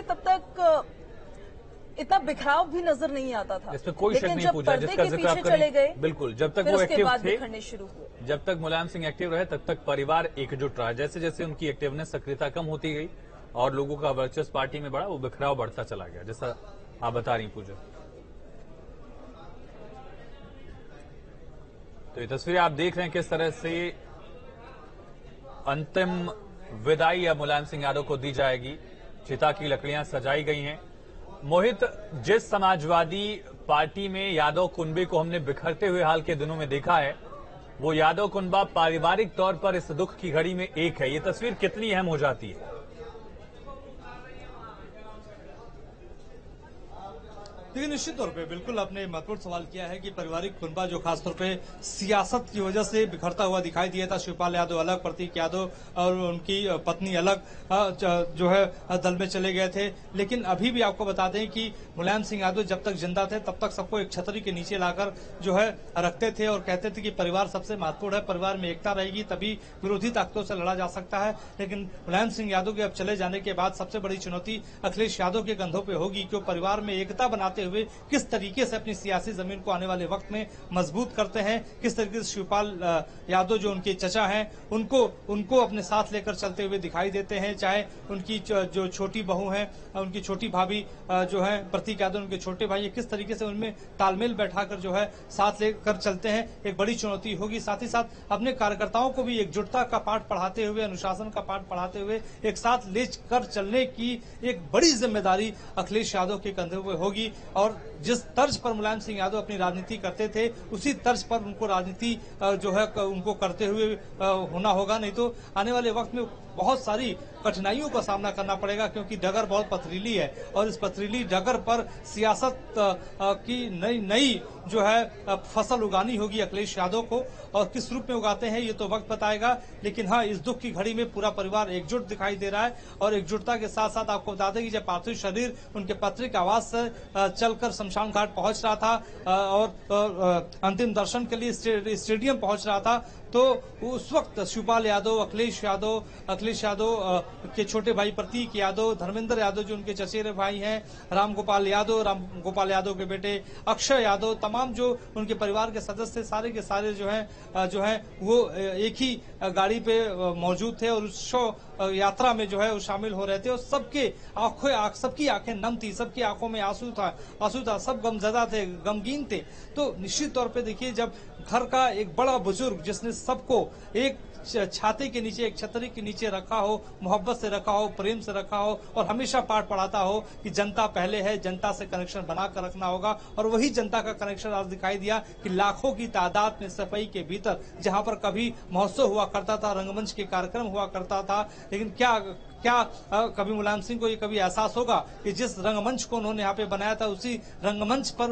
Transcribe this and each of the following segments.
तब तक इतना बिखराव भी नजर नहीं आता था। इसमें कोई शक नहीं पूछा, जिसका जिक्र आप चले गए, बिल्कुल, जब तक वो एक्टिव थे, शुरू हुए, जब तक मुलायम सिंह एक्टिव रहे तब तक परिवार एकजुट रहा। जैसे जैसे उनकी एक्टिवनेस, सक्रियता कम होती गई और लोगों का वर्चस्व पार्टी में बढ़ा, वो बिखराव बढ़ता चला गया, जैसा आप बता रही पूजा। तो ये तस्वीरें आप देख रहे हैं किस तरह से अंतिम विदाई अब मुलायम सिंह यादव को दी जाएगी। चिता की लकड़ियां सजाई गई हैं। मोहित, जिस समाजवादी पार्टी में यादव कुनबे को हमने बिखरते हुए हाल के दिनों में देखा है, वो यादव कुनबा पारिवारिक तौर पर इस दुख की घड़ी में एक है। ये तस्वीर कितनी अहम हो जाती है? देखिए, निश्चित तौर पे बिल्कुल आपने महत्वपूर्ण सवाल किया है कि पारिवारिक कुनबा जो खासतौर पे सियासत की वजह से बिखरता हुआ दिखाई दिया था। शिवपाल यादव अलग, प्रतीक यादव और उनकी पत्नी अलग जो है दल में चले गए थे। लेकिन अभी भी आपको बता दें कि मुलायम सिंह यादव जब तक जिंदा थे तब तक सबको एक छतरी के नीचे लाकर जो है रखते थे और कहते थे कि परिवार सबसे महत्वपूर्ण है, परिवार में एकता रहेगी तभी विरोधी ताकतों से लड़ा जा सकता है। लेकिन मुलायम सिंह यादव के अब चले जाने के बाद सबसे बड़ी चुनौती अखिलेश यादव के कंधों पर होगी कि परिवार में एकता बनाते हुए किस तरीके से अपनी सियासी जमीन को आने वाले वक्त में मजबूत करते हैं, किस तरीके से शिवपाल यादव जो उनके चचा हैं उनको अपने साथ लेकर चलते हुए दिखाई देते हैं। चाहे उनकी जो छोटी बहू है, उनकी छोटी भाभी जो है प्रतीक यादव, उनके छोटे भाई, किस तरीके से उनमें तालमेल बैठाकर जो है साथ लेकर चलते हैं, एक बड़ी चुनौती होगी। साथ ही साथ अपने कार्यकर्ताओं को भी एकजुटता का पाठ पढ़ाते हुए, अनुशासन का पाठ पढ़ाते हुए एक साथ लेकर चलने की एक बड़ी जिम्मेदारी अखिलेश यादव के कंधों पर होगी। और जिस तर्ज पर मुलायम सिंह यादव अपनी राजनीति करते थे उसी तर्ज पर उनको राजनीति जो है उनको करते हुए होना होगा, नहीं तो आने वाले वक्त में बहुत सारी कठिनाइयों का सामना करना पड़ेगा, क्योंकि डगर बहुत पथरीली है और इस पथरीली डगर पर सियासत की नई जो है फसल उगानी होगी अखिलेश यादव को। और किस रूप में उगाते हैं ये तो वक्त बताएगा। लेकिन हाँ, इस दुख की घड़ी में पूरा परिवार एकजुट दिखाई दे रहा है और एकजुटता के साथ साथ आपको बता दें कि जब पार्थिव शरीर उनके पैतृक आवास से चलकर शमशान घाट पहुंच रहा था और अंतिम दर्शन के लिए स्टेडियम पहुंच रहा था, तो उस वक्त शिवपाल यादव, अखिलेश यादव के छोटे भाई प्रतीक यादव, धर्मेंद्र यादव जो उनके चचेरे भाई हैं, राम गोपाल यादव के बेटे अक्षय यादव, तमाम जो उनके परिवार के सदस्य सारे के सारे जो हैं वो एक ही गाड़ी पे मौजूद थे और उस शव यात्रा में जो है वो शामिल हो रहे थे। और सबकी आंखें नम थी, सबकी आंखों में आंसू था, सब गमजदा थे, गमगीन थे। तो निश्चित तौर पे देखिए, जब घर का एक बड़ा बुजुर्ग जिसने सबको एक छाते के नीचे, एक छतरी के नीचे रखा हो, मोहब्बत से रखा हो, प्रेम से रखा हो और हमेशा पाठ पढ़ाता हो कि जनता पहले है, जनता से कनेक्शन बनाकर रखना होगा, और वही जनता का कनेक्शन आज दिखाई दिया कि लाखों की तादाद में सफाई के भीतर, जहां पर कभी महोत्सव हुआ करता था, रंगमंच के कार्यक्रम हुआ करता था, लेकिन क्या कभी मुलायम सिंह को ये कभी एहसास होगा कि जिस रंगमंच को उन्होंने यहाँ पे बनाया था उसी रंगमंच पर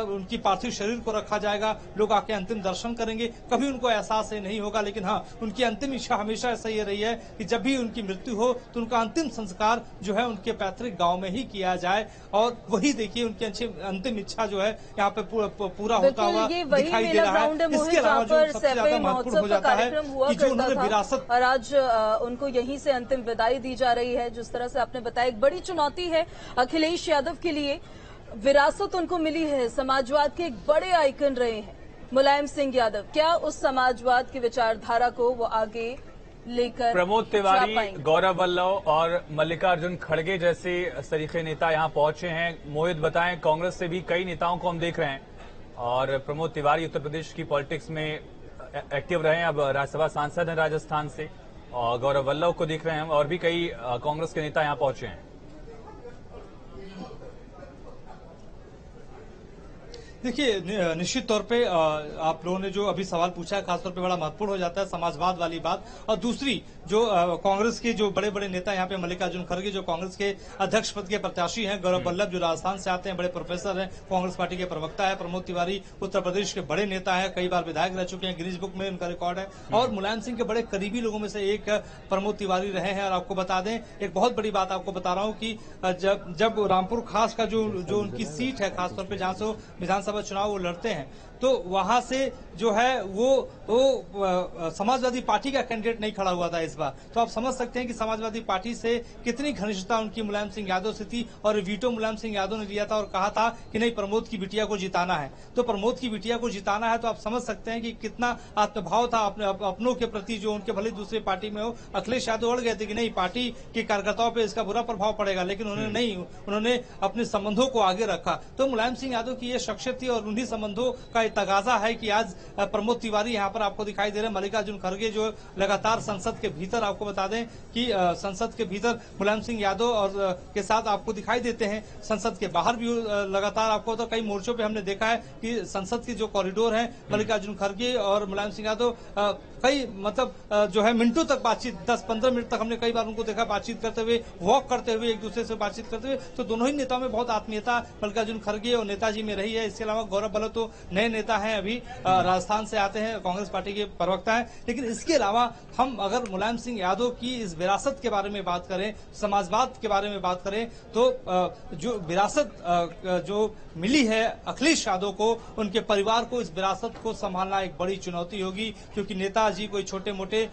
उनकी पार्थिव शरीर को रखा जाएगा, लोग आके अंतिम दर्शन करेंगे? कभी उनको एहसास ये नहीं होगा। लेकिन हाँ, उनकी अंतिम इच्छा हमेशा ऐसा ये रही है कि जब भी उनकी मृत्यु हो तो उनका अंतिम संस्कार जो है उनके पैतृक गाँव में ही किया जाए। और वही देखिए, उनकी अंतिम इच्छा जो है यहाँ पे पूरा होता हुआ दिखाई दे रहा है। इसके अलावा जो सबसे ज्यादा महत्वपूर्ण हो जाता है कि जो उन्होंने विरासत, और आज उनको यहीं से अंतिम विदाई दी जा रही है। जिस तरह से आपने बताया, एक बड़ी चुनौती है अखिलेश यादव के लिए। विरासत उनको मिली है, समाजवाद के एक बड़े आइकन रहे हैं मुलायम सिंह यादव। क्या उस समाजवाद की विचारधारा को वो आगे लेकर प्रमोद तिवारी, गौरव वल्लभ और मल्लिकार्जुन खड़गे जैसे सरीखे नेता यहां पहुंचे हैं। मोहित बताएं, कांग्रेस से भी कई नेताओं को हम देख रहे हैं और प्रमोद तिवारी उत्तर प्रदेश की पॉलिटिक्स में एक्टिव रहे हैं, अब राज्यसभा सांसद हैं राजस्थान से, और गौरव वल्लभ को देख रहे हैं और भी कई कांग्रेस के नेता यहां पहुंचे हैं। देखिए, निश्चित तौर पे आप लोगों ने जो अभी सवाल पूछा है खासतौर पे बड़ा महत्वपूर्ण हो जाता है, समाजवाद वाली बात। और दूसरी जो कांग्रेस के जो बड़े बड़े नेता यहाँ पे, मल्लिकार्जुन खड़गे जो कांग्रेस के अध्यक्ष पद के प्रत्याशी हैं, गौरव वल्लभ जो राजस्थान से आते हैं, बड़े प्रोफेसर हैं, कांग्रेस पार्टी के प्रवक्ता है, प्रमोद तिवारी उत्तर प्रदेश के बड़े नेता है, कई बार विधायक रह चुके हैं, गिनीज बुक में उनका रिकॉर्ड है। और मुलायम सिंह के बड़े करीबी लोगों में से एक प्रमोद तिवारी रहे हैं। और आपको बता दें, एक बहुत बड़ी बात आपको बता रहा हूँ कि जब रामपुर खास का जो उनकी सीट है, खासतौर पर जहां से विधानसभा चुनाव वो लड़ते हैं, तो वहां से जो है वो समाजवादी पार्टी का कैंडिडेट नहीं खड़ा हुआ था इस बार। तो आप समझ सकते हैं कि समाजवादी पार्टी से कितनी घनिष्ठता उनकी मुलायम सिंह यादव से थी, और वीटो मुलायम सिंह यादव ने लिया था और कहा था कि नहीं, प्रमोद की बिटिया को जिताना है। तो प्रमोद की बिटिया को जिताना है तो आप समझ सकते हैं कि कितना आत्मभाव था अपनों के प्रति, जो उनके भले दूसरे पार्टी में हो। अखिलेश यादव अड़ गए थे कि नहीं, पार्टी के कार्यकर्ताओं पर इसका बुरा प्रभाव पड़ेगा, लेकिन उन्होंने नहीं, उन्होंने अपने संबंधों को आगे रखा। तो मुलायम सिंह यादव की ये शख्सियत थी, और उन्हीं संबंधों का तगाजा है कि आज प्रमोद तिवारी यहाँ पर आपको दिखाई दे रहे हैं। मल्लिकार्जुन खड़गे जो लगातार संसद के भीतर, आपको बता दें कि संसद के भीतर मुलायम सिंह यादव और के साथ आपको दिखाई देते हैं। संसद के बाहर भी लगातार आपको तो कई मोर्चों पे हमने देखा है कि संसद के जो कॉरिडोर है, मल्लिकार्जुन खड़गे और मुलायम सिंह यादव कई जो है मिनटों तक बातचीत, 10-15 मिनट तक हमने कई बार उनको देखा बातचीत करते हुए, वॉक करते हुए, एक दूसरे से बातचीत करते हुए। तो दोनों ही नेताओं में बहुत आत्मीयता मल्लिकार्जुन खड़गे और नेताजी में रही है। इसके अलावा गौरव बल्लभ तो नए नेता हैं, अभी राजस्थान से आते हैं, कांग्रेस पार्टी के प्रवक्ता हैं। लेकिन इसके अलावा हम अगर मुलायम सिंह यादव की इस विरासत के बारे में बात करें, समाजवाद के बारे में बात करें, तो जो विरासत जो मिली है अखिलेश यादव को, उनके परिवार को इस विरासत को संभालना एक बड़ी चुनौती होगी, क्योंकि नेताजी कोई छोटे मोटे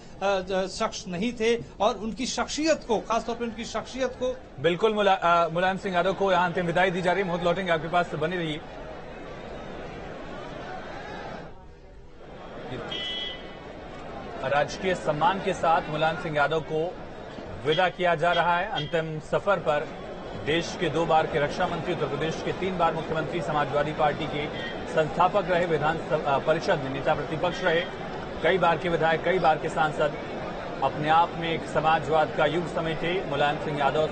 शख्स नहीं थे, और उनकी शख्सियत को, खासतौर पर उनकी शख्सियत को। बिल्कुल मुलायम सिंह यादव को यहाँ अंतिम विदाई दी जा रही है। बहुत लौटेंगे आपके पास, बनी रही। राजकीय सम्मान के साथ मुलायम सिंह यादव को विदा किया जा रहा है। अंतिम सफर पर देश के 2 बार के रक्षा मंत्री, उत्तर प्रदेश के 3 बार मुख्यमंत्री, समाजवादी पार्टी के संस्थापक रहे, विधान परिषद में नेता प्रतिपक्ष रहे, कई बार के विधायक, कई बार के सांसद, अपने आप में एक समाजवाद का युग समेटे मुलायम सिंह यादव।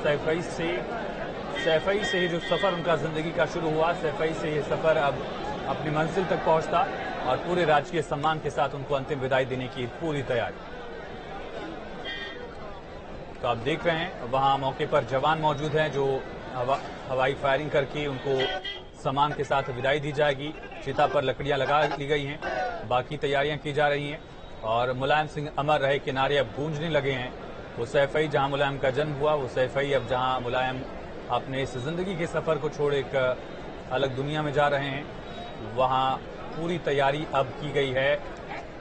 सैफई से ही जो सफर उनका जिंदगी का शुरू हुआ, सैफई से ये सफर अब अपनी मंजिल तक पहुंचता, और पूरे राजकीय सम्मान के साथ उनको अंतिम विदाई देने की पूरी तैयारी। तो आप देख रहे हैं वहां मौके पर जवान मौजूद हैं, जो हवाई फायरिंग करके उनको सम्मान के साथ विदाई दी जाएगी। चिता पर लकड़ियां लगा ली गई हैं, बाकी तैयारियां की जा रही हैं, और मुलायम सिंह अमर रहे के नारे अब गूंजने लगे हैं। वो सैफई जहां मुलायम का जन्म हुआ, वो सैफई अब जहां मुलायम अपने इस जिंदगी के सफर को छोड़ एक अलग दुनिया में जा रहे हैं, वहां पूरी तैयारी अब की गई है।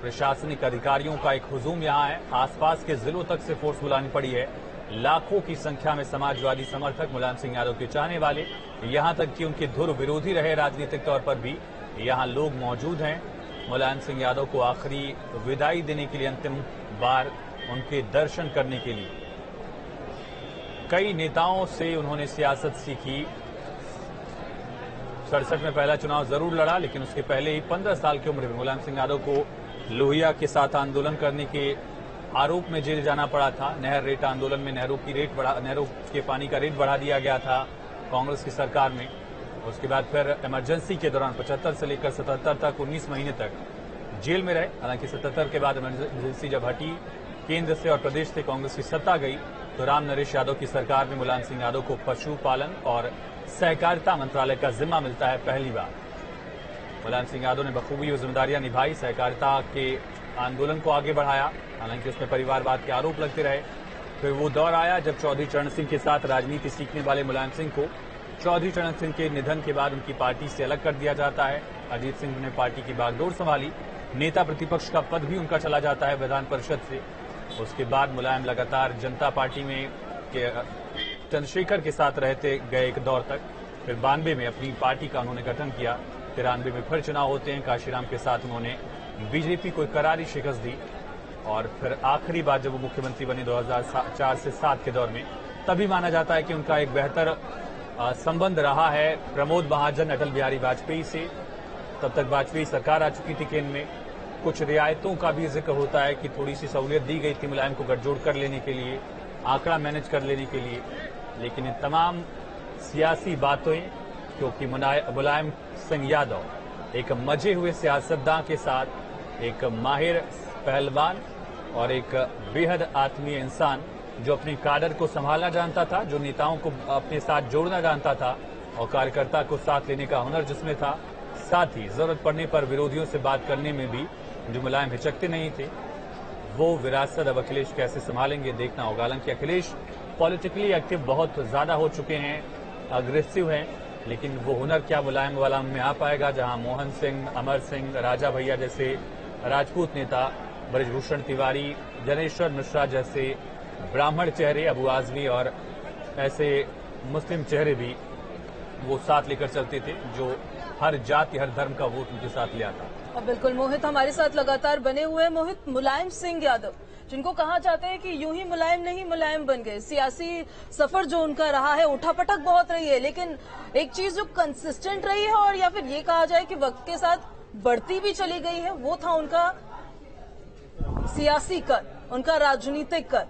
प्रशासनिक अधिकारियों का एक हुजूम यहाँ है, आसपास के जिलों तक से फोर्स बुलानी पड़ी है। लाखों की संख्या में समाजवादी समर्थक, मुलायम सिंह यादव के चाहने वाले, यहां तक कि उनके धुर विरोधी रहे राजनीतिक तौर पर भी, यहां लोग मौजूद हैं मुलायम सिंह यादव को आखिरी विदाई देने के लिए, अंतिम बार उनके दर्शन करने के लिए। कई नेताओं से उन्होंने सियासत सीखी। 67 में पहला चुनाव जरूर लड़ा, लेकिन उसके पहले ही 15 साल की उम्र में मुलायम सिंह यादव को लोहिया के साथ आंदोलन करने के आरोप में जेल जाना पड़ा था। नहर रेट आंदोलन में नहरों के पानी का रेट बढ़ा दिया गया था कांग्रेस की सरकार में। उसके बाद फिर इमरजेंसी के दौरान 75 से लेकर 77 तक 19 महीने तक जेल में रहे। हालांकि 77 के बाद इमरजेंसी जब हटी, केंद्र से और प्रदेश से कांग्रेस की सत्ता गई, तो राम नरेश यादव की सरकार में मुलायम सिंह यादव को पशुपालन और सहकारिता मंत्रालय का जिम्मा मिलता है पहली बार। मुलायम सिंह यादव ने बखूबी वो जिम्मेदारियां निभाई, सहकारिता के आंदोलन को आगे बढ़ाया। हालांकि उसमें परिवारवाद के आरोप लगते रहे। फिर वो दौर आया जब चौधरी चरण सिंह के साथ राजनीति सीखने वाले मुलायम सिंह को चौधरी चरण सिंह के निधन के बाद उनकी पार्टी से अलग कर दिया जाता है। अजीत सिंह ने पार्टी की बागडोर संभाली, नेता प्रतिपक्ष का पद भी उनका चला जाता है विधान परिषद से। उसके बाद मुलायम लगातार जनता पार्टी में चंद्रशेखर के साथ रहते गए एक दौर तक। फिर 92 में अपनी पार्टी का उन्होंने गठन किया। 93 में फिर चुनाव होते हैं, काशीराम के साथ उन्होंने बीजेपी को करारी शिकस्त दी, और फिर आखिरी बार जब वो मुख्यमंत्री बने 2004 से 7 के दौर में, तभी माना जाता है कि उनका एक बेहतर संबंध रहा है प्रमोद महाजन अटल बिहारी वाजपेयी से। तब तक वाजपेयी सरकार आ चुकी थी केंद्र में। कुछ रियायतों का भी जिक्र होता है कि थोड़ी सी सहूलियत दी गई थी मुलायम को गठजोड़ कर लेने के लिए, आंकड़ा मैनेज कर लेने के लिए। लेकिन इन तमाम सियासी बातें, क्योंकि मुलायम सिंह यादव एक मजे हुए सियासतदान के साथ एक माहिर पहलवान और एक बेहद आत्मीय इंसान, जो अपने काडर को संभालना जानता था, जो नेताओं को अपने साथ जोड़ना जानता था और कार्यकर्ता को साथ लेने का हुनर जिसमें था, साथ ही जरूरत पड़ने पर विरोधियों से बात करने में भी जो मुलायम हिचकते नहीं थे। वो विरासत अब अखिलेश कैसे संभालेंगे देखना होगा। हालांकि अखिलेश पॉलिटिकली एक्टिव बहुत ज्यादा हो चुके हैं, अग्रेसिव हैं, लेकिन वो हुनर क्या मुलायम वाला में आ पाएगा, जहां मोहन सिंह, अमर सिंह, राजा भैया जैसे राजपूत नेता, ब्रजभूषण तिवारी, जनेश्वर मिश्रा जैसे ब्राह्मण चेहरे, अबू आजमी और ऐसे मुस्लिम चेहरे भी वो साथ लेकर चलते थे, जो हर जाति हर धर्म का वोट उनके साथ ले आता। और बिल्कुल मोहित हमारे साथ लगातार बने हुए हैं। मोहित, मुलायम सिंह यादव जिनको कहा जाता है कि यूं ही मुलायम नहीं मुलायम बन गए, सियासी सफर जो उनका रहा है उठापटक बहुत रही है, लेकिन एक चीज जो कंसिस्टेंट रही है और या फिर ये कहा जाए कि वक्त के साथ बढ़ती भी चली गई है, वो था उनका सियासी कद, उनका राजनीतिक कद।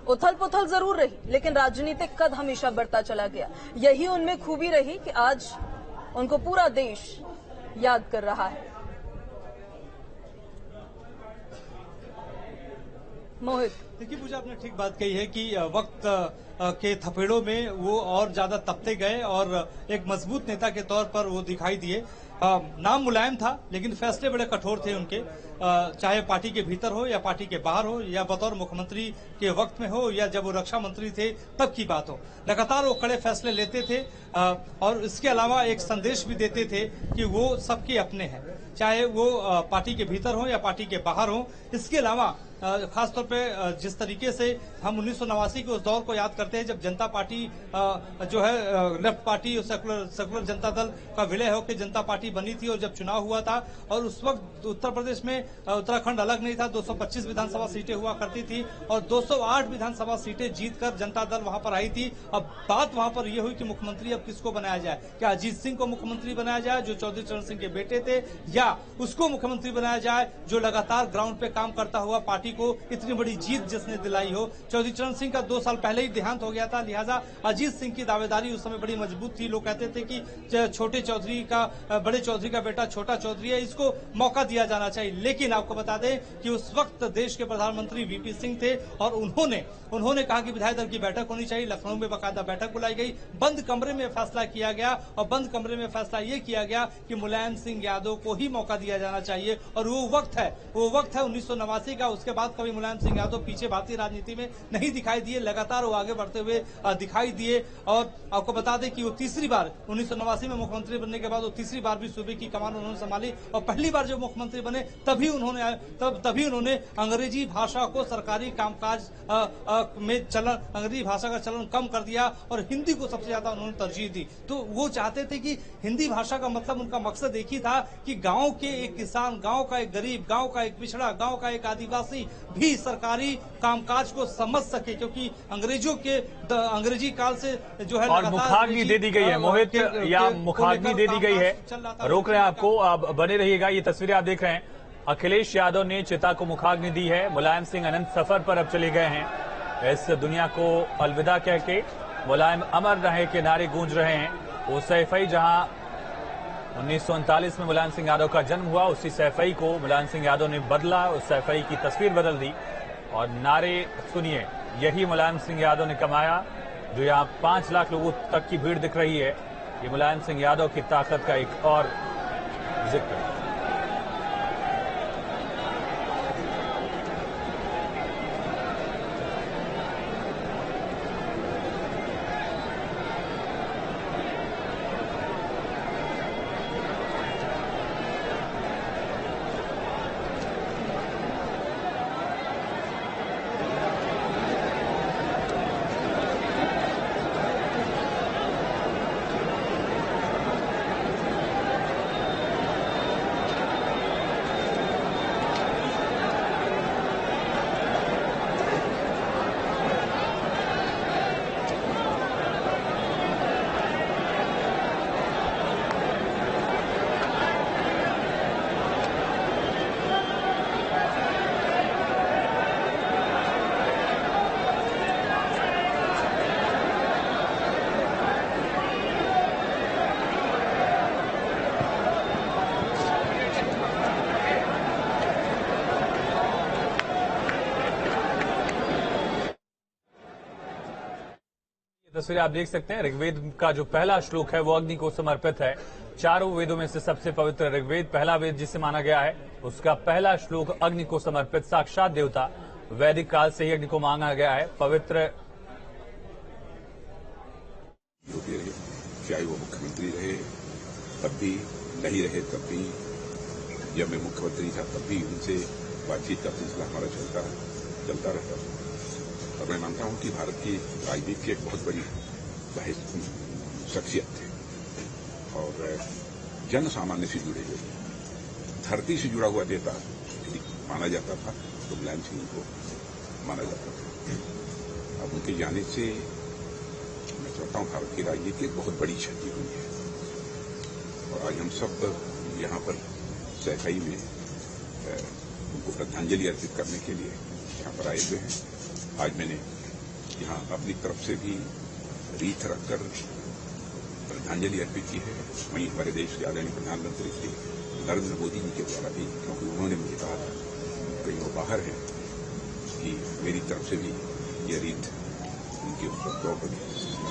उथल पुथल जरूर रही, लेकिन राजनीतिक कद हमेशा बढ़ता चला गया। यही उनमें खूबी रही कि आज उनको पूरा देश याद कर रहा है। मोहित, देखिए पूजा, आपने ठीक बात कही है कि वक्त के थपेड़ों में वो और ज्यादा तपते गए और एक मजबूत नेता के तौर पर वो दिखाई दिए। नाम मुलायम था, लेकिन फैसले बड़े कठोर थे उनके, चाहे पार्टी के भीतर हो या पार्टी के बाहर हो, या बतौर मुख्यमंत्री के वक्त में हो या जब वो रक्षा मंत्री थे तब की बात हो। लगातार वो कड़े फैसले लेते थे और इसके अलावा एक संदेश भी देते थे कि वो सबके अपने हैं, चाहे वो पार्टी के भीतर हो या पार्टी के बाहर हो। इसके अलावा खासतौर पे जिस तरीके से हम 1989 के उस दौर को याद करते हैं जब जनता पार्टी जो है लेफ्ट पार्टी और सेकुलर जनता दल का विलय होकर जनता पार्टी बनी थी, और जब चुनाव हुआ था और उस वक्त उत्तर प्रदेश में उत्तराखंड अलग नहीं था, 225 विधानसभा सीटें हुआ करती थी और 208 विधानसभा सीटें जीतकर जनता दल वहां पर आई थी। अब बात वहां पर यह हुई कि मुख्यमंत्री अब किसको बनाया जाए, क्या अजीत सिंह को मुख्यमंत्री बनाया जाए जो चौधरी चरण सिंह के बेटे थे, या उसको मुख्यमंत्री बनाया जाए जो लगातार ग्राउंड पे काम करता हुआ पार्टी को इतनी बड़ी जीत जिसने दिलाई हो। चौधरी चरण सिंह का 2 साल पहले ही देहांत हो गया था, लिहाजा अजीत सिंह की दावेदारी उस समय बड़ी मजबूत थी। लोग कहते थे कि छोटे चौधरी का बड़े चौधरी का बेटा छोटा चौधरी है, इसको मौका दिया जाना चाहिए। लेकिन आपको बता दें कि उस वक्त देश के प्रधानमंत्री वीपी सिंह थे और उन्होंने कहा कि विधायक दल की बैठक होनी चाहिए। लखनऊ में बाकायदा बैठक बुलाई गई, बंद कमरे में फैसला किया गया और बंद कमरे में फैसला ये किया गया कि मुलायम सिंह यादव को ही मौका दिया जाना चाहिए। और वो वक्त है 1989 का। उसके बाद कभी मुलायम सिंह यादव पीछे भारतीय राजनीति में नहीं दिखाई दिए, लगातार वो आगे बढ़ते हुए दिखाई दिए। और आपको बता दें कि वो तीसरी बार 1989 में मुख्यमंत्री बनने के बाद वो तीसरी बार भी सूबे की कमान उन्होंने संभाली और पहली बार जब मुख्यमंत्री बने तभी उन्होंने अंग्रेजी भाषा को सरकारी कामकाज में अंग्रेजी भाषा का चलन कम कर दिया और हिंदी को सबसे ज्यादा उन्होंने तरजीह दी। तो वो चाहते थे कि हिंदी भाषा का मतलब, उनका मकसद एक ही था कि गांव के एक किसान, गांव का एक गरीब, गांव का एक पिछड़ा, गांव का एक आदिवासी भी सरकारी कामकाज को समझ सके, क्योंकि अंग्रेजी काल से जो है और मुखाग्नि दे दी गई है मोहित, या मुखाग्नि दे दी गई है। रोक रहे हैं आपको, आप बने रहिएगा। ये तस्वीरें आप देख रहे हैं, अखिलेश यादव ने चिता को मुखाग्नि दी है। मुलायम सिंह अनंत सफर पर अब चले गए हैं। इस दुनिया को अलविदा कह के मुलायम अमर रहे के नारे गूंज रहे हैं। वो सैफई जहां 1939 में मुलायम सिंह यादव का जन्म हुआ, उसी सैफई को मुलायम सिंह यादव ने बदला, उस सैफई की तस्वीर बदल दी। और नारे सुनिए, यही मुलायम सिंह यादव ने कमाया। जो यहाँ 5 लाख लोगों तक की भीड़ दिख रही है, ये मुलायम सिंह यादव की ताकत का एक और जिक्र है। तस्वीरें आप देख सकते हैं। ऋग्वेद का जो पहला श्लोक है वो अग्नि को समर्पित है। चारों वेदों में से सबसे पवित्र ऋग्वेद, पहला वेद जिसे माना गया है, उसका पहला श्लोक अग्नि को समर्पित। साक्षात देवता, वैदिक काल से ही अग्नि को मांगा गया है। पवित्र चाहे वो मुख्यमंत्री रहे तब भी, नहीं रहे तब भी, जब मैं मुख्यमंत्री था तब भी उनसे बातचीत का सिलसिला हमारा चलता रहता था। और मैं मानता हूं कि भारत की राजनीति की एक बहुत बड़ी शख्सियत थे और जन सामान्य से जुड़े हुए, धरती से जुड़ा हुआ नेता यदि माना जाता था तो मुलायम सिंह को माना जाता था। अब उनके जाने से मैं चाहता हूं भारत की राजनीति की एक बहुत बड़ी क्षति हुई है और आज हम सब यहाँ पर सैफई में उनको श्रद्धांजलि अर्पित करने के लिए यहाँ पर आए हुए हैं। आज मैंने यहाँ अपनी तरफ से भी रीत रखकर श्रद्धांजलि अर्पित की है। वहीं हमारे देश के आदरणीय प्रधानमंत्री श्री नरेंद्र मोदी जी के द्वारा भी, क्योंकि उन्होंने मुझे कहा था कहीं वो बाहर है कि मेरी तरफ से भी ये रीत उनके तौर पर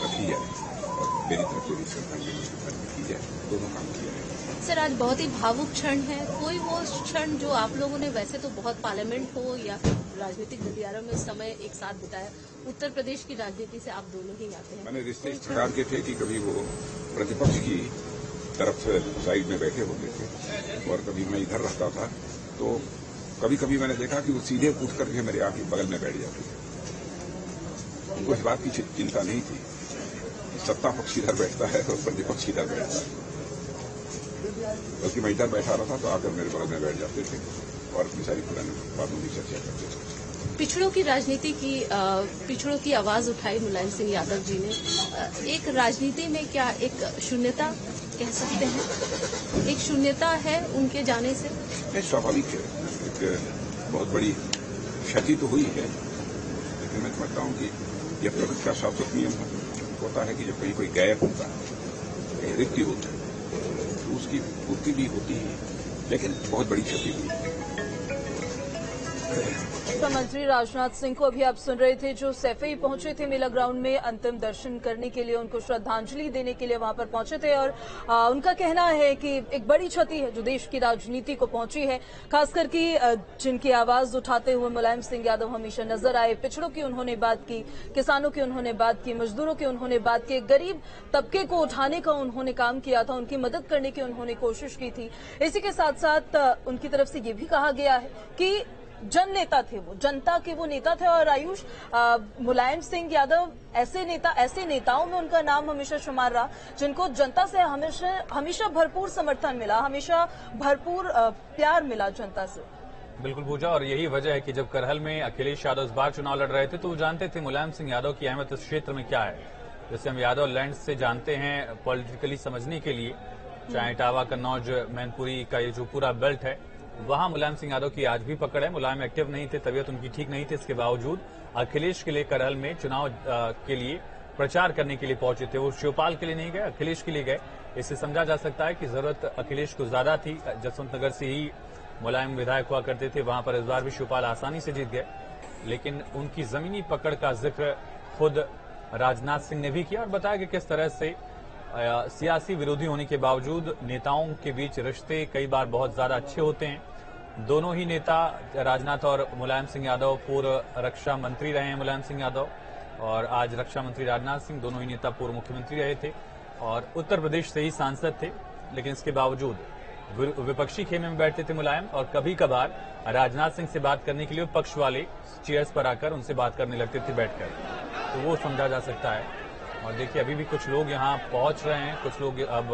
रखी जाए और मेरी तरफ से भी श्रद्धांजलि अर्पित की जाए। दोनों काम किया है। सर, आज बहुत ही भावुक क्षण है। कोई वो क्षण जो आप लोगों ने, वैसे तो बहुत पार्लियामेंट हो या राजनीतिक गलियारों में समय एक साथ बिताया, उत्तर प्रदेश की राजनीति से आप दोनों ही आते हैं। मैंने रिश्ते इस प्रकार के थे कि कभी वो प्रतिपक्ष की तरफ से साइड में बैठे होते थे और कभी मैं इधर रहता था, तो कभी कभी मैंने देखा कि वो सीधे उठ करके मेरे आके बगल में बैठ जाते थे। उनको इस बात की चिंता नहीं थी सत्ता पक्ष इधर बैठता है और प्रतिपक्ष इधर बैठता है, बल्कि मैं इधर बैठा रहा था तो आकर मेरे बगल में बैठ जाते थे और अपनी सारी पुरानी बातों की चर्चा करते थे। पिछड़ों की राजनीति की पिछड़ों की आवाज उठाई मुलायम सिंह यादव जी ने। एक राजनीति में क्या एक शून्यता कह सकते हैं, एक शून्यता है उनके जाने से? स्वाभाविक है, एक बहुत बड़ी क्षति तो हुई है, लेकिन मैं समझता हूं कि यह प्रकृति का शाश्वत नियम होता है कि जब कहीं कोई गायब होता है, कहीं रिक्ति होती है, तो उसकी पूर्ति भी होती है, लेकिन बहुत बड़ी क्षति हुई है। रक्षा मंत्री राजनाथ सिंह को अभी आप सुन रहे थे, जो सैफई पहुंचे थे मेला ग्राउंड में अंतिम दर्शन करने के लिए, उनको श्रद्धांजलि देने के लिए वहां पर पहुंचे थे और उनका कहना है कि एक बड़ी क्षति है जो देश की राजनीति को पहुंची है, खासकर कि जिनकी आवाज उठाते हुए मुलायम सिंह यादव हमेशा नजर आए। पिछड़ों की उन्होंने बात की, किसानों की उन्होंने बात की, मजदूरों की उन्होंने बात की, गरीब तबके को उठाने का उन्होंने काम किया था, उनकी मदद करने की उन्होंने कोशिश की थी। इसी के साथ साथ उनकी तरफ से ये भी कहा गया है कि जन नेता थे, वो जनता के वो नेता थे। और आयुष, मुलायम सिंह यादव ऐसे नेताओं में उनका नाम हमेशा शुमार रहा जिनको जनता से हमेशा भरपूर समर्थन मिला, हमेशा भरपूर प्यार मिला जनता से। बिल्कुल पूजा, और यही वजह है कि जब करहल में अखिलेश यादव इस बार चुनाव लड़ रहे थे तो वो जानते थे मुलायम सिंह यादव की अहमियत इस क्षेत्र में क्या है। जैसे हम यादव लैंड से जानते हैं पॉलिटिकली समझने के लिए, चाहे इटावा, कन्नौज, मैनपुरी का ये जो पूरा बेल्ट है, वहां मुलायम सिंह यादव की आज भी पकड़ है। मुलायम एक्टिव नहीं थे, तबीयत उनकी ठीक नहीं थी, इसके बावजूद अखिलेश के लिए करहल में चुनाव के लिए प्रचार करने के लिए पहुंचे थे। वो शिवपाल के लिए नहीं गए, अखिलेश के लिए गए। इससे समझा जा सकता है कि जरूरत अखिलेश को ज्यादा थी। जसवंत नगर से ही मुलायम विधायक हुआ करते थे, वहां पर इस बार भी शिवपाल आसानी से जीत गए, लेकिन उनकी जमीनी पकड़ का जिक्र खुद राजनाथ सिंह ने भी किया और बताया कि किस तरह से सियासी विरोधी होने के बावजूद नेताओं के बीच रिश्ते कई बार बहुत ज्यादा अच्छे होते हैं। दोनों ही नेता, राजनाथ और मुलायम सिंह यादव, पूर्व रक्षा मंत्री रहे हैं मुलायम सिंह यादव और आज रक्षा मंत्री राजनाथ सिंह, दोनों ही नेता पूर्व मुख्यमंत्री रहे थे और उत्तर प्रदेश से ही सांसद थे। लेकिन इसके बावजूद विपक्षी खेमे में बैठते थे मुलायम और कभी कभार राजनाथ सिंह से बात करने के लिए पक्ष वाले चेयर्स पर आकर उनसे बात करने लगते थे बैठकर, तो वो समझा जा सकता है। और देखिए अभी भी कुछ लोग यहाँ पहुंच रहे हैं, कुछ लोग अब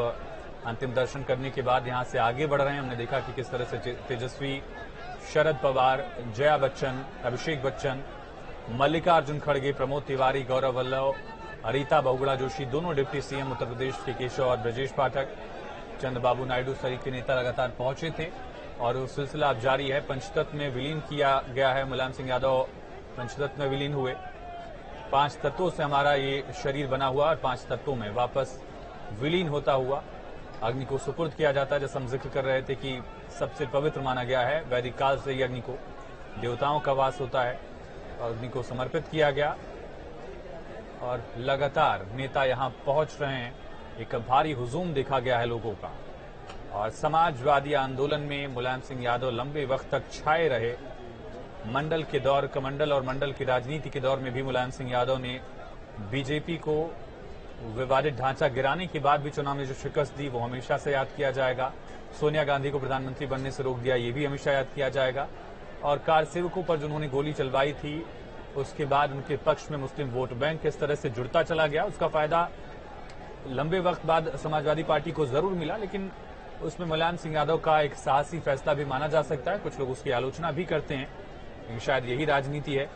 अंतिम दर्शन करने के बाद यहां से आगे बढ़ रहे हैं। हमने देखा कि किस तरह से तेजस्वी, शरद पवार, जया बच्चन, अभिषेक बच्चन, मल्लिकार्जुन खड़गे, प्रमोद तिवारी, गौरव वल्लभ, रीता बहुगुणा जोशी, दोनों डिप्टी सीएम उत्तर प्रदेश के केशव और ब्रजेश पाठक, चंद्रबाबू नायडू सहित के नेता लगातार पहुंचे थे और वो सिलसिला अब जारी है। पंचतत्व में विलीन किया गया है, मुलायम सिंह यादव पंचतत्व में विलीन हुए। 5 तत्वों से हमारा ये शरीर बना हुआ और 5 तत्वों में वापस विलीन होता हुआ अग्नि को सुपुर्द किया जाता है। जैसे हम जिक्र कर रहे थे कि सबसे पवित्र माना गया है, वैदिक काल से ही अग्नि को देवताओं का वास होता है, अग्नि को समर्पित किया गया और लगातार नेता यहां पहुंच रहे हैं। एक भारी हुजूम देखा गया है लोगों का और समाजवादी आंदोलन में मुलायम सिंह यादव लंबे वक्त तक छाए रहे। मंडल के दौर, कमंडल और मंडल की राजनीति के दौर में भी मुलायम सिंह यादव ने बीजेपी को विवादित ढांचा गिराने के बाद भी चुनाव में जो शिकस्त दी वो हमेशा से याद किया जाएगा। सोनिया गांधी को प्रधानमंत्री बनने से रोक दिया, ये भी हमेशा याद किया जाएगा। और कार सेवकों पर जिन्होंने गोली चलवाई थी, उसके बाद उनके पक्ष में मुस्लिम वोट बैंक किस तरह से जुड़ता चला गया, उसका फायदा लंबे वक्त बाद समाजवादी पार्टी को जरूर मिला, लेकिन उसमें मुलायम सिंह यादव का एक साहसी फैसला भी माना जा सकता है। कुछ लोग उसकी आलोचना भी करते हैं, लेकिन शायद यही राजनीति है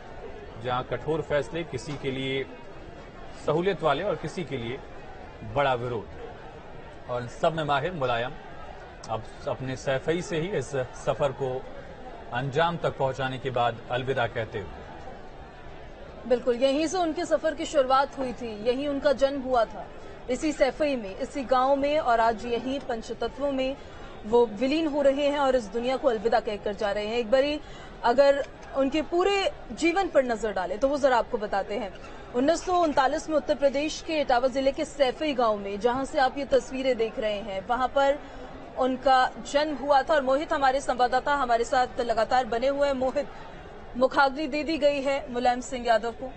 जहां कठोर फैसले किसी के लिए सहूलियत वाले और किसी के लिए बड़ा विरोध। और सब में माहिर मुलायम अब अपने सैफई से ही इस सफर को अंजाम तक पहुंचाने के बाद अलविदा कहते हुए। बिल्कुल, यहीं से उनके सफर की शुरुआत हुई थी, यहीं उनका जन्म हुआ था, इसी सैफई में, इसी गांव में, और आज यहीं पंचतत्वों में वो विलीन हो रहे हैं और इस दुनिया को अलविदा कहकर जा रहे हैं। एक बारी अगर उनके पूरे जीवन पर नजर डालें तो वो जरा आपको बताते हैं। 1939 में उत्तर प्रदेश के इटावा जिले के सैफई गांव में, जहां से आप ये तस्वीरें देख रहे हैं, वहां पर उनका जन्म हुआ था। और मोहित हमारे संवाददाता हमारे साथ लगातार बने हुए हैं। मोहित, मुखाग्नि दे दी गई है मुलायम सिंह यादव को।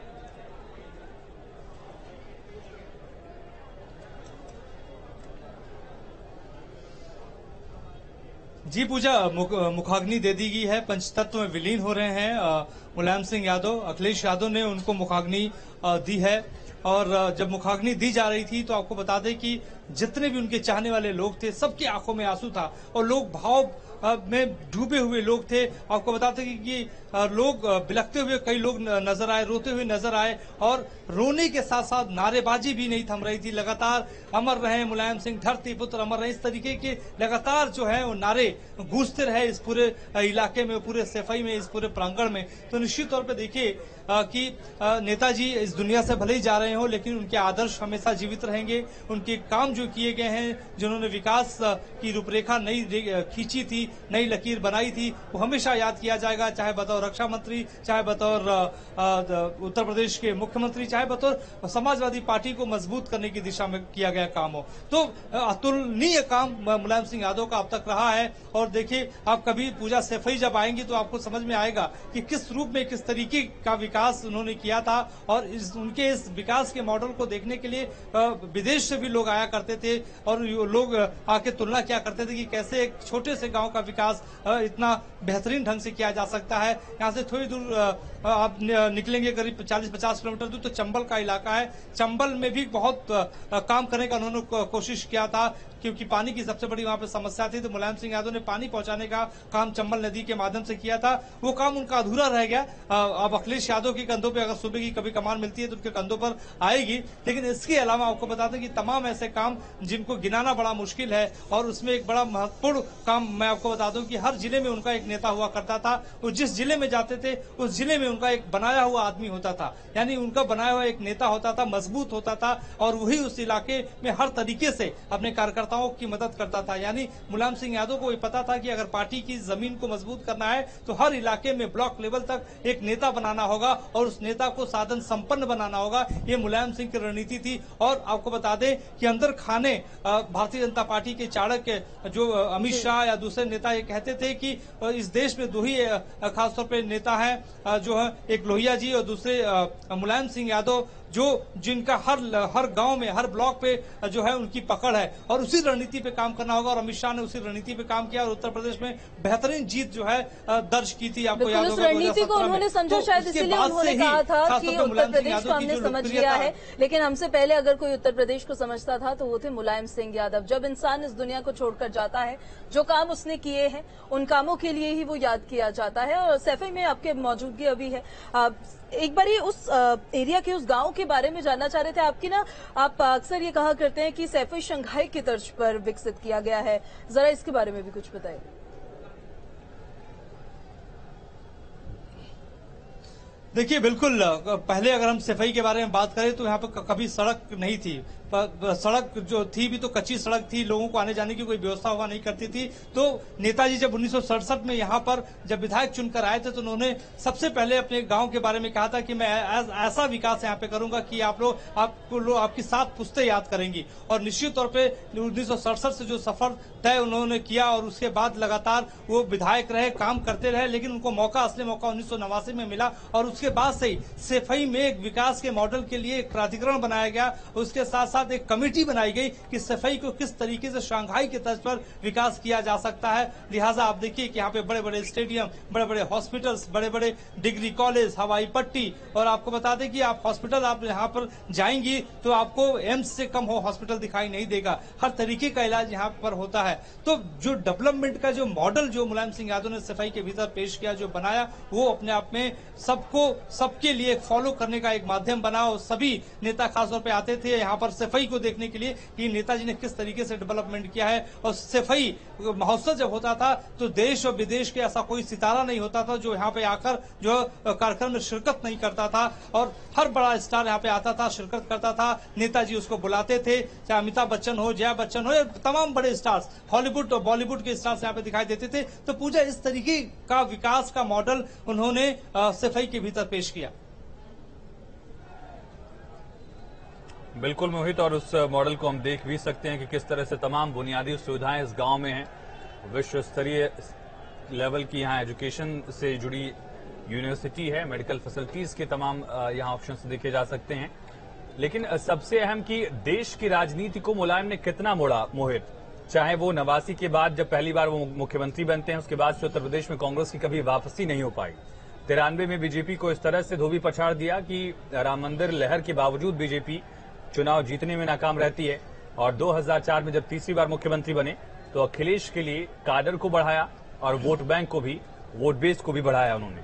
जी पूजा, मुखाग्नि दे दी गई है, पंचतत्व में विलीन हो रहे हैं मुलायम सिंह यादव। अखिलेश यादव ने उनको मुखाग्नि दी है, और जब मुखाग्नि दी जा रही थी तो आपको बता दें कि जितने भी उनके चाहने वाले लोग थे, सबकी आंखों में आंसू था और लोग भाव में डूबे हुए लोग थे। आपको बताते कि लोग बिलखते हुए कई लोग नजर आए, रोते हुए नजर आए, और रोने के साथ साथ नारेबाजी भी नहीं थम रही थी। लगातार अमर रहे मुलायम सिंह, धरती पुत्र अमर रहे, इस तरीके के लगातार जो है वो नारे गूंजते रहे इस पूरे इलाके में, पूरे सैफई में, इस पूरे प्रांगण में। तो निश्चित तौर पर देखिए कि नेताजी इस दुनिया से भले ही जा रहे हो, लेकिन उनके आदर्श हमेशा जीवित रहेंगे। उनके काम जो किए गए हैं, जिन्होंने विकास की रूपरेखा नई खींची थी, नई लकीर बनाई थी, वो हमेशा याद किया जाएगा, चाहे बतौर रक्षा मंत्री, चाहे बतौर उत्तर प्रदेश के मुख्यमंत्री, चाहे बतौर समाजवादी पार्टी को मजबूत करने की दिशा में किया गया काम हो। तो अतुलनीय काम मुलायम सिंह यादव का अब तक रहा है। और देखिए, आप कभी पूजा सैफई जब आएंगी तो आपको समझ में आएगा कि किस रूप में, किस तरीके का विकास उन्होंने किया था। और उनके इस विकास के मॉडल को देखने के लिए विदेश से भी लोग आया करते थे, और लोग आके तुलना किया करते थे कि कैसे एक छोटे से गांव का विकास इतना बेहतरीन ढंग से किया जा सकता है। यहाँ से थोड़ी दूर आप निकलेंगे, करीब 40-50 किलोमीटर दूर, तो चंबल का इलाका है। चंबल में भी बहुत काम करने का उन्होंने कोशिश किया था, क्योंकि पानी की सबसे बड़ी वहां पे समस्या थी। तो मुलायम सिंह यादव ने पानी पहुंचाने का काम चंबल नदी के माध्यम से किया था। वो काम उनका अधूरा रह गया। अब अखिलेश यादव के कंधों पे अगर सूबे की कभी कमान मिलती है तो उनके कंधों पर आएगी। लेकिन इसके अलावा आपको बता दें कि तमाम ऐसे काम जिनको गिनाना बड़ा मुश्किल है, और उसमें एक बड़ा महत्वपूर्ण काम मैं आपको बता दूं कि हर जिले में उनका एक नेता हुआ करता था। वो जिस जिले में जाते थे, उस जिले में उनका एक बनाया हुआ आदमी होता था, यानी उनका बनाया हुआ एक नेता होता था, मजबूत होता था, और वही उस इलाके में हर तरीके से अपने कार्यकर्ताओं की मदद करता था। यानी मुलायम सिंह यादव को ये पता था कि अगर पार्टी की जमीन को मजबूत करना है तो हर इलाके में ब्लॉक लेवल तक एक नेता बनाना होगा, और उस नेता को साधन संपन्न बनाना होगा। ये मुलायम सिंह की रणनीति थी। और आपको बता दें कि अंदर खाने भारतीय जनता पार्टी के चाणक्य जो अमित शाह या दूसरे नेता ये कहते थे कि इस देश में दो ही खासतौर पर नेता हैं, जो है एक लोहिया जी और दूसरे मुलायम सिंह यादव, जिनका हर गांव में, हर ब्लॉक पे जो है उनकी पकड़ है, और उसी रणनीति पे काम करना होगा। और अमित शाह ने उसी रणनीति पे काम किया और उत्तर प्रदेश में बेहतरीन जीत जो है दर्ज की थी। आपको याद होगा रणनीति को उन्होंने समझा, शायद इसीलिए उन्होंने कहा था कि उत्तर प्रदेश को हमने समझ लिया है। लेकिन हमसे पहले अगर कोई उत्तर प्रदेश को समझता था तो वो थे मुलायम सिंह यादव। जब इंसान इस दुनिया को छोड़कर जाता है, जो काम उसने किए हैं उन कामों के लिए ही वो याद किया जाता है। और सैफई में आपके मौजूदगी अभी है, एक बार उस एरिया के, उस गांव के बारे में जानना चाह रहे थे। आपकी ना, आप अक्सर ये कहा करते हैं कि सैफई शंघाई की तर्ज पर विकसित किया गया है, जरा इसके बारे में भी कुछ बताइए। देखिए, बिल्कुल, पहले अगर हम सैफई के बारे में बात करें तो यहाँ पर कभी सड़क नहीं थी। सड़क जो थी भी तो कच्ची सड़क थी, लोगों को आने जाने की कोई व्यवस्था हुआ नहीं करती थी। तो नेताजी जब 1967 में यहाँ पर जब विधायक चुनकर आए थे तो उन्होंने सबसे पहले अपने गांव के बारे में कहा था कि मैं ऐसा विकास यहाँ पे करूंगा कि आपकी 7 पुश्तें याद करेंगी। और निश्चित तौर पे 1967 से जो सफर तय उन्होंने किया और उसके बाद लगातार वो विधायक रहे, काम करते रहे, लेकिन उनको असली मौका 1989 में मिला और उसके बाद से ही सफाई में एक विकास के मॉडल के लिए एक प्राधिकरण बनाया गया। उसके साथ साथ एक कमेटी बनाई गई कि सफाई को किस तरीके से शंघाई के तर्ज पर विकास किया जा सकता है। लिहाजा आप देखिए कि यहाँ पे बड़े बड़े स्टेडियम, बड़े बड़े हॉस्पिटल्स, बड़े बड़े डिग्री कॉलेज, हवाई पट्टी, और आपको बता दें कि आप हॉस्पिटल आप यहाँ पर जाएंगी तो आपको एम्स से कम हो हॉस्पिटल दिखाई नहीं देगा। हर तरीके का इलाज यहाँ पर होता है। तो जो डेवलपमेंट का जो मॉडल जो मुलायम सिंह यादव ने सफाई के भीतर पेश किया, जो बनाया, वो अपने आप में सबके लिए फॉलो करने का एक माध्यम बना। और सभी नेता खासतौर पे आते थे यहाँ पर सफाई को देखने के लिए कि नेताजी ने किस तरीके से डेवलपमेंट किया है। और सफाई महोत्सव जब होता था तो देश और विदेश के ऐसा कोई सितारा नहीं होता था जो यहाँ पे आकर जो कार्यक्रम में शिरकत नहीं करता था। और हर बड़ा स्टार यहाँ पे आता था, शिरकत करता था, नेताजी उसको बुलाते थे, चाहे अमिताभ बच्चन हो, जया बच्चन हो, या तमाम बड़े स्टार्स, हॉलीवुड और बॉलीवुड के स्टार्स यहाँ पे दिखाई देते थे। तो पूजा इस तरीके का विकास का मॉडल उन्होंने सफाई के भीतर पेश किया। बिल्कुल मोहित, और उस मॉडल को हम देख भी सकते हैं कि किस तरह से तमाम बुनियादी सुविधाएं इस गांव में हैं। विश्व स्तरीय लेवल की यहाँ एजुकेशन से जुड़ी यूनिवर्सिटी है, मेडिकल फैसिलिटीज के तमाम यहाँ ऑप्शंस देखे जा सकते हैं। लेकिन सबसे अहम कि देश की राजनीति को मुलायम ने कितना मोड़ा मोहित, चाहे वो 89 के बाद जब पहली बार वो मुख्यमंत्री बनते हैं, उसके बाद से उत्तर प्रदेश में कांग्रेस की कभी वापसी नहीं हो पाई। 93 में बीजेपी को इस तरह से धोबी पछाड़ दिया कि राम मंदिर लहर के बावजूद बीजेपी चुनाव जीतने में नाकाम रहती है। और 2004 में जब तीसरी बार मुख्यमंत्री बने तो अखिलेश के लिए काडर को बढ़ाया और वोट बैंक को भी, वोट बेस को भी बढ़ाया उन्होंने।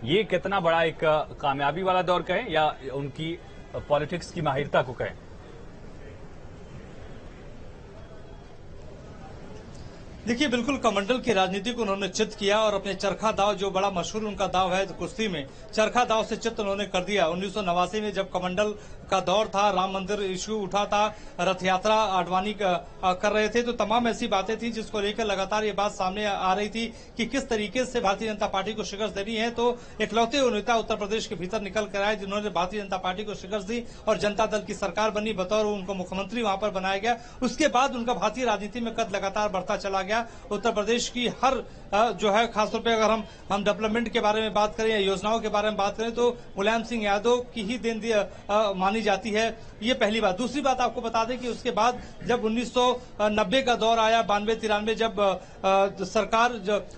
ये कितना बड़ा एक कामयाबी वाला दौर कहें या उनकी पॉलिटिक्स की माहिरता को कहें? देखिए, बिल्कुल कमंडल की राजनीति को उन्होंने चित किया और अपने चरखा दाव, जो बड़ा मशहूर उनका दाव है कुश्ती में, चरखा दाव से चित उन्होंने कर दिया। 1989 में जब कमंडल का दौर था, राम मंदिर इश्यू उठा था, रथ यात्रा आडवाणी कर रहे थे, तो तमाम ऐसी बातें थी जिसको लेकर लगातार ये बात सामने आ रही थी कि किस तरीके से भारतीय जनता पार्टी को शिकस्त देनी है। तो इकलौते वो नेता उत्तर प्रदेश के भीतर निकल कर आए जिन्होंने भारतीय जनता पार्टी को शिकस्त दी और जनता दल की सरकार बनी, बतौर उनको मुख्यमंत्री वहां पर बनाया गया। उसके बाद उनका भारतीय राजनीति में कद लगातार बढ़ता चला गया। उत्तर प्रदेश की हर जो है, खासतौर पे अगर हम डेवलपमेंट के बारे में बात करें या योजनाओं के बारे में बात करें तो मुलायम सिंह यादव की ही देन मानी जाती है। ये पहली बात। दूसरी बात आपको बता दें कि उसके बाद जब 1990 का दौर आया, 92-93, जब सरकार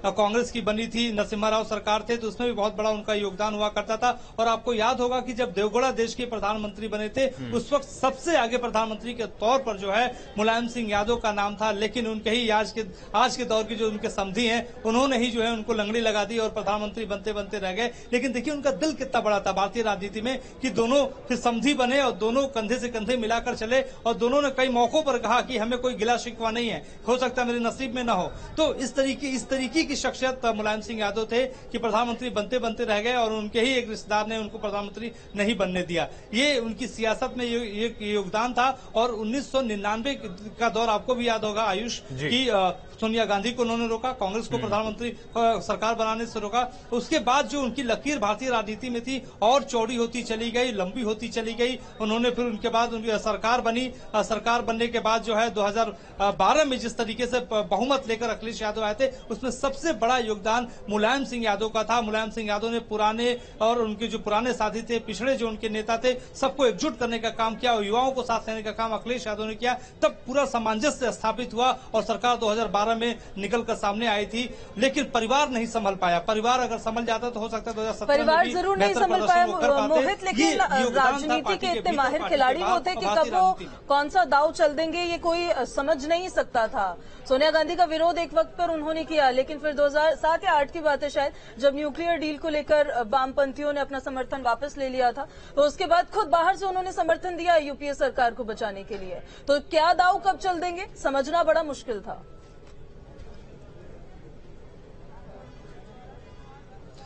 कांग्रेस की बनी थी, नरसिम्हा राव सरकार थे, तो उसमें भी बहुत बड़ा उनका योगदान हुआ करता था। और आपको याद होगा कि जब देवगौड़ा देश के प्रधानमंत्री बने थे, उस वक्त सबसे आगे प्रधानमंत्री के तौर पर जो है मुलायम सिंह यादव का नाम था। लेकिन उनके ही आज के दौर के जो उनके समधी हैं, उन्होंने ही जो है उनको लंगड़ी लगा दी और प्रधानमंत्री बनते बनते रह गए। लेकिन देखिए उनका दिल कितना बड़ा था भारतीय राजनीति में कि दोनों फिर समधी बने और दोनों कंधे से कंधे मिलाकर चले और दोनों ने कई मौकों पर कहा कि हमें कोई गिला शिकवा नहीं है, हो सकता है मेरे नसीब में ना हो। तो इस तरीके की शख्सियत मुलायम सिंह यादव थे कि प्रधानमंत्री बनते बनते रह गए और उनके ही एक रिश्तेदार ने उनको प्रधानमंत्री नहीं बनने दिया। ये उनकी सियासत में योगदान था। और 1999 का दौर आपको भी याद होगा आयुष, की सोनिया गांधी को उन्होंने रोका, कांग्रेस को प्रधानमंत्री सरकार बनाने से रोका। उसके बाद जो उनकी लकीर भारतीय राजनीति में थी और चौड़ी होती चली गई, लंबी होती चली गई। उन्होंने फिर उनके बाद उनकी सरकार बनी। सरकार बनने के बाद जो है 2012 में जिस तरीके से बहुमत लेकर अखिलेश यादव आए थे, उसमें सबसे बड़ा योगदान मुलायम सिंह यादव का था। मुलायम सिंह यादव ने पुराने और उनके जो पुराने साथी थे, पिछड़े जो उनके नेता थे, सबको एकजुट करने का काम किया और युवाओं को साथ लेने का काम अखिलेश यादव ने किया। तब पूरा सामंजस्य स्थापित हुआ और सरकार 2012 में निकलकर सामने आई थी। लेकिन परिवार नहीं संभल पाया। परिवार अगर संभल जाता तो हो सकता है 2017 परिवार जरूर नहीं संभल पाया मोहित, लेकिन राजनीति के इतने माहिर खिलाड़ी वो थे कि कब वो कौन सा दाव चल देंगे ये कोई समझ नहीं सकता था। सोनिया गांधी का विरोध एक वक्त पर उन्होंने किया, लेकिन फिर 2007 या 2008 की बात है शायद, जब न्यूक्लियर डील को लेकर वामपंथियों ने अपना समर्थन वापस ले लिया था, तो उसके बाद खुद बाहर से उन्होंने समर्थन दिया यूपीए सरकार को बचाने के लिए। तो क्या दाव कब चल देंगे समझना बड़ा मुश्किल था।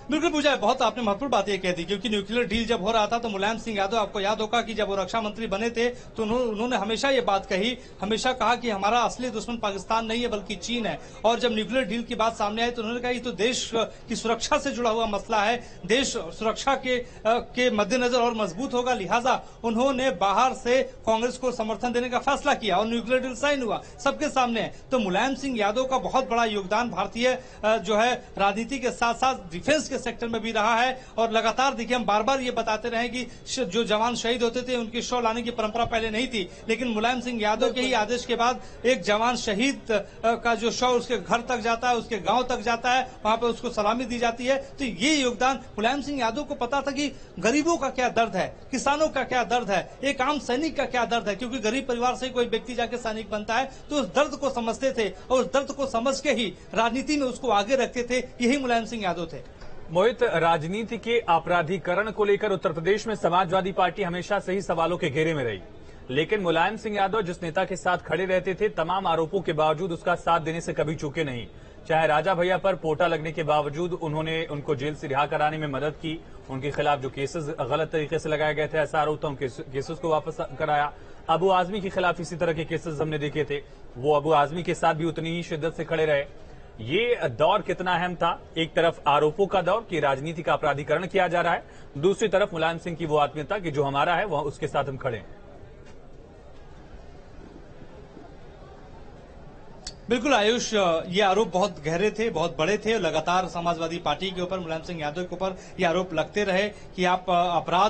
बिल्कुल पूजा, बहुत आपने महत्वपूर्ण बात ये कह दी, क्योंकि न्यूक्लियर डील जब हो रहा था तो मुलायम सिंह यादव, आपको याद होगा कि जब वो रक्षा मंत्री बने थे तो उन्होंने हमेशा ये बात कही, हमेशा कहा कि हमारा असली दुश्मन पाकिस्तान नहीं है बल्कि चीन है। और जब न्यूक्लियर डील की बात सामने आई तो उन्होंने कहा ये तो देश की सुरक्षा से जुड़ा हुआ मसला है, देश सुरक्षा के मद्देनजर और मजबूत होगा, लिहाजा उन्होंने बाहर से कांग्रेस को समर्थन देने का फैसला किया और न्यूक्लियर डील साइन हुआ, सबके सामने है। तो मुलायम सिंह यादव का बहुत बड़ा योगदान भारतीय जो है राजनीति के साथ साथ डिफेंस के सेक्टर में भी रहा है। और लगातार देखिए, हम बार बार ये बताते रहे कि जो जवान शहीद होते थे उनकी शव लाने की परंपरा पहले नहीं थी, लेकिन मुलायम सिंह यादव के ही आदेश के बाद एक जवान शहीद का जो शव उसके घर तक जाता है, उसके गांव तक जाता है, वहां पर उसको सलामी दी जाती है। तो ये योगदान मुलायम सिंह यादव को पता था कि गरीबों का क्या दर्द है, किसानों का क्या दर्द है, एक आम सैनिक का क्या दर्द है, क्योंकि गरीब परिवार से कोई व्यक्ति जाके सैनिक बनता है तो उस दर्द को समझते थे और उस दर्द को समझ के ही राजनीति में उसको आगे रखते थे। यही मुलायम सिंह यादव थे। मोहित, राजनीति के आपराधिकरण को लेकर उत्तर प्रदेश में समाजवादी पार्टी हमेशा से ही सवालों के घेरे में रही, लेकिन मुलायम सिंह यादव जिस नेता के साथ खड़े रहते थे, तमाम आरोपों के बावजूद उसका साथ देने से कभी चूके नहीं। चाहे राजा भैया पर पोटा लगने के बावजूद उन्होंने उनको जेल से रिहा कराने में मदद की, उनके खिलाफ जो केसेस गलत तरीके से लगाए गए थे, ऐसा आरोप था, उन केसेस को वापस कराया। अबू आजमी के खिलाफ इसी तरह के केसेस हमने देखे थे, वो अबू आजमी के साथ भी उतनी ही शिद्दत से खड़े रहे। ये दौर कितना अहम था, एक तरफ आरोपों का दौर कि राजनीति का अपराधीकरण किया जा रहा है, दूसरी तरफ मुलायम सिंह की वो आत्मीयता कि जो हमारा है वह उसके साथ हम खड़े हैं। बिल्कुल आयुष, ये आरोप बहुत गहरे थे, बहुत बड़े थे। लगातार समाजवादी पार्टी के ऊपर, मुलायम सिंह यादव के ऊपर ये आरोप लगते रहे कि आप अपराध